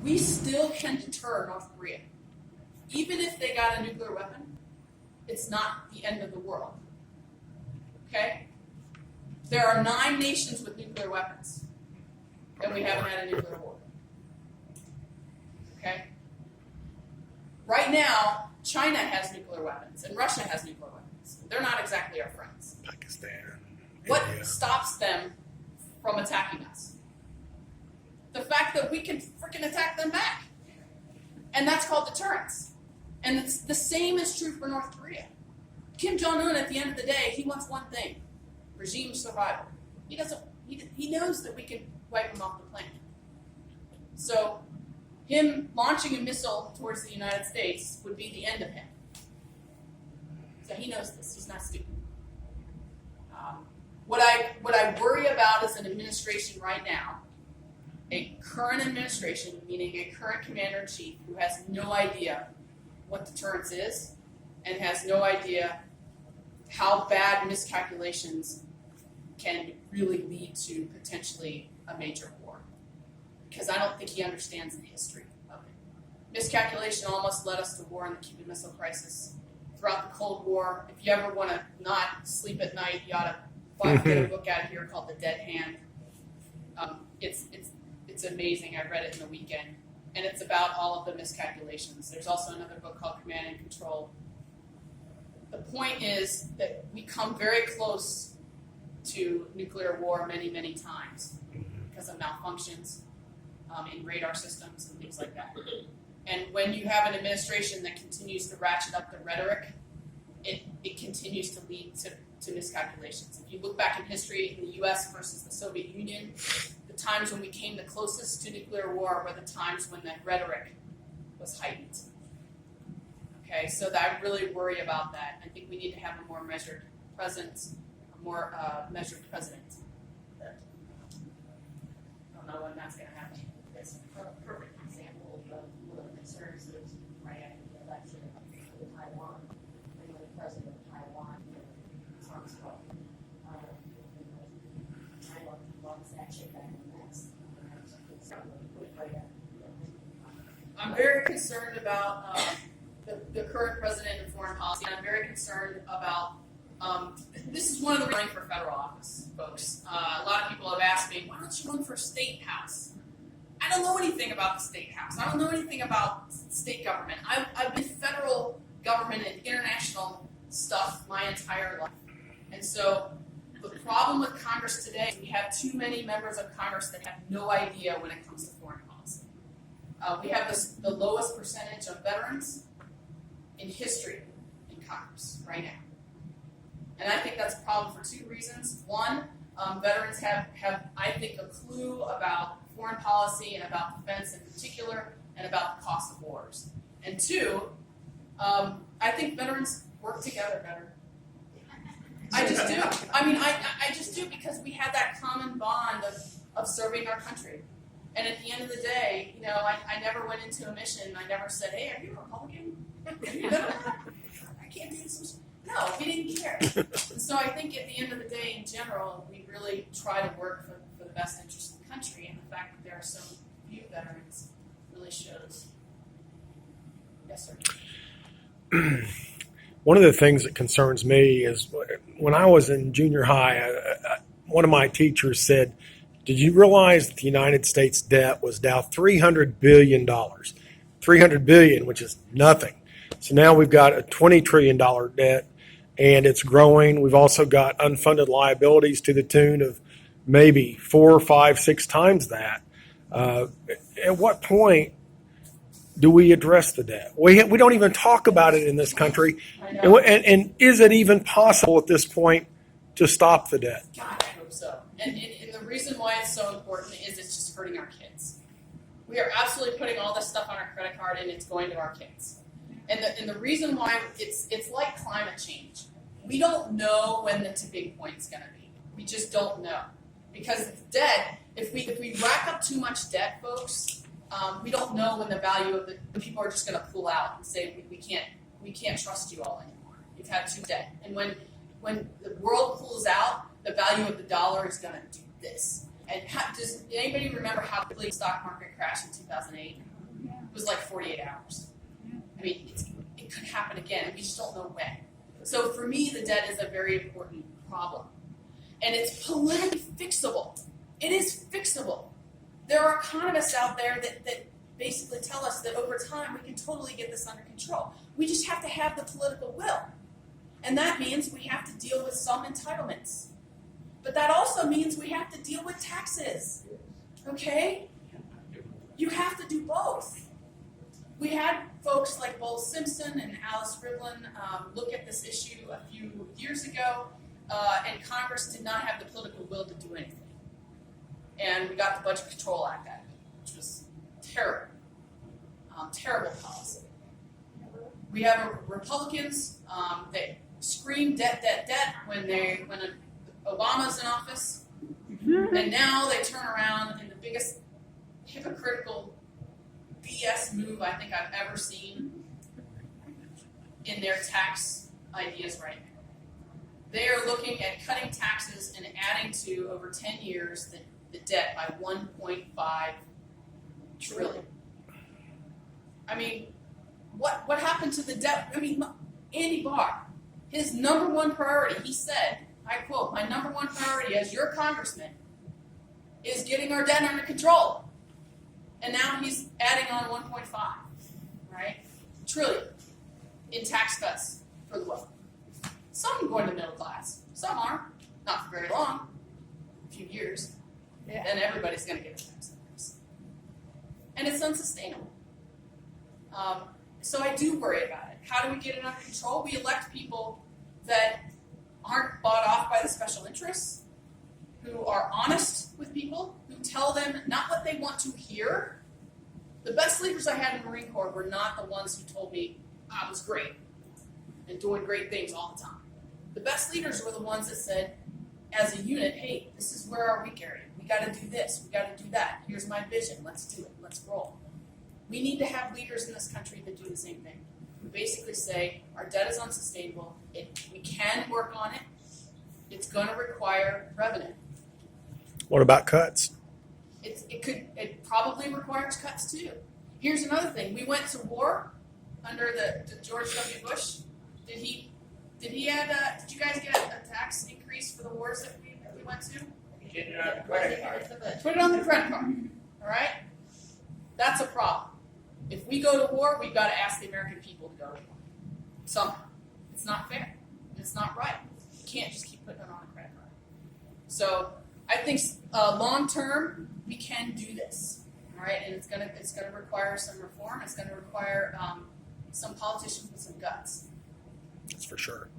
we still can deter North Korea. Even if they got a nuclear weapon, it's not the end of the world. Okay? There are 9 nations with nuclear weapons, and we haven't had a nuclear war. Okay? Right now, China has nuclear weapons, and Russia has nuclear weapons. They're not exactly our friends. Pakistan. What India. stops them from attacking us? The fact that we can freaking attack them back. And that's called deterrence. And it's the same is true for North Korea. Kim Jong-un, at the end of the day, he wants one thing: regime survival. He knows that we can wipe him off the planet. So him launching a missile towards the United States would be the end of him. So he knows this. He's not stupid. What I worry about as an administration right now, a current administration, meaning a current commander-in-chief who has no idea what deterrence is and has no idea how bad miscalculations can really lead to potentially a major war. Because I don't think he understands the history of it. Miscalculation almost led us to war in the Cuban Missile Crisis. Throughout the Cold War, if you ever want to not sleep at night, you ought to get a book out of here called The Dead Hand. It's amazing. I read it in the weekend. And it's about all of the miscalculations. There's also another book called Command and Control. The point is that we come very close to nuclear war many, many times because of malfunctions in radar systems and things like that. And when you have an administration that continues to ratchet up the rhetoric, it continues to lead to miscalculations. If you look back in history in the U.S. versus the Soviet Union, the times when we came the closest to nuclear war were the times when the rhetoric was heightened. Okay, so I really worry about that. I think we need to have a more measured presence, a more measured president. I don't know when that's going to happen. That's a perfect example of one of the concerns that was right after the election in Taiwan, and when the president of Taiwan talks about Taiwan wants that shit back in the nest. I'm very concerned about the current president and foreign policy. And I'm very concerned about this is one of the running for federal office, folks. A lot of people have asked me, why don't you run for state house? I don't know anything about the state house. I don't know anything about state government. I've been federal government and international stuff my entire life. And so the problem with Congress today is we have too many members of Congress that have no idea when it comes to foreign policy. We have the lowest percentage of veterans in history in Congress right now. And I think that's a problem for 2 reasons. One, veterans have, I think, a clue about foreign policy and about defense in particular, and about the cost of wars. And 2, I think veterans work together better. I just do. I mean, I just do, because we have that common bond of serving our country. And at the end of the day, you know, I never went into a mission. I never said, hey, are you a Republican? Are you a Democrat? I can't do this. No, we didn't care. And so I think at the end of the day, in general, we really try to work for the best interest of the country. And the fact that there are so few veterans really shows. Yes, sir. One of the things that concerns me is when I was in junior high, one of my teachers said, did you realize that the United States debt was now $300 billion? $300 billion, which is nothing. So now we've got a $20 trillion debt, and it's growing. We've also got unfunded liabilities to the tune of maybe 4, 5, 6 times that. At what point do we address the debt? We don't even talk about it in this country. And is it even possible at this point to stop the debt? God, I hope so. And the reason why it's so important is it's just hurting our kids. We are absolutely putting all this stuff on our credit card, and it's going to our kids. And the reason why it's like climate change. We don't know when the tipping point is going to be. We just don't know. Because debt, if we rack up too much debt, folks, we don't know when the value of the people are just going to pull out and say we can't trust you all anymore. You've had too debt. And when the world pulls out, the value of the dollar is going to do this. And does anybody remember how quickly the stock market crashed in 2008? was like 48 hours. I mean, it could happen again. We just don't know when. So for me, the debt is a very important problem. And it's politically fixable. It is fixable. There are economists out there that basically tell us that over time we can totally get this under control. We just have to have the political will. And that means we have to deal with some entitlements. But that also means we have to deal with taxes. Okay? You have to do both. We had folks like Bowles Simpson and Alice Rivlin look at this issue a few years ago, and Congress did not have the political will to do anything. And we got the Budget Control Act out of it, which was terrible. Terrible policy. We have Republicans that scream debt, debt, debt when Obama's in office, and now they turn around in the biggest hypocritical BS move I think I've ever seen in their tax ideas right now. They are looking at cutting taxes and adding to, over 10 years, the debt by $1.5 trillion. I mean, what happened to the debt? I mean, Andy Barr, his number one priority, he said, I quote, "My number one priority as your congressman is getting our debt under control." And now he's adding on 1.5, right? Trillion in tax cuts for the wealthy. Some going to the middle class. Some aren't. Not for very long. A few years. Yeah. Then everybody's going to get a tax increase. And it's unsustainable. So I do worry about it. How do we get it under control? We elect people that aren't bought off by the special interests, who are honest with people, who tell them not what they want to hear. The best leaders I had in the Marine Corps were not the ones who told me I was great and doing great things all the time. The best leaders were the ones that said, as a unit, hey, this is where our weak area. We got to do this. We got to do that. Here's my vision. Let's do it. Let's roll. We need to have leaders in this country that do the same thing. We basically say our debt is unsustainable. We can work on it. It's going to require revenue. What about cuts? It probably requires cuts too. Here's another thing. We went to war under the George W. Bush. Did you guys get a tax increase for the wars that we went to? Get it on the credit card. Put it on the credit card. All right? That's a problem. If we go to war, we've got to ask the American people to go to war. Somehow. It's not fair. It's not right. You can't just keep putting it on a credit card. So I think long term we can do this. All right, and it's gonna require some reform. It's gonna require some politicians with some guts. That's for sure.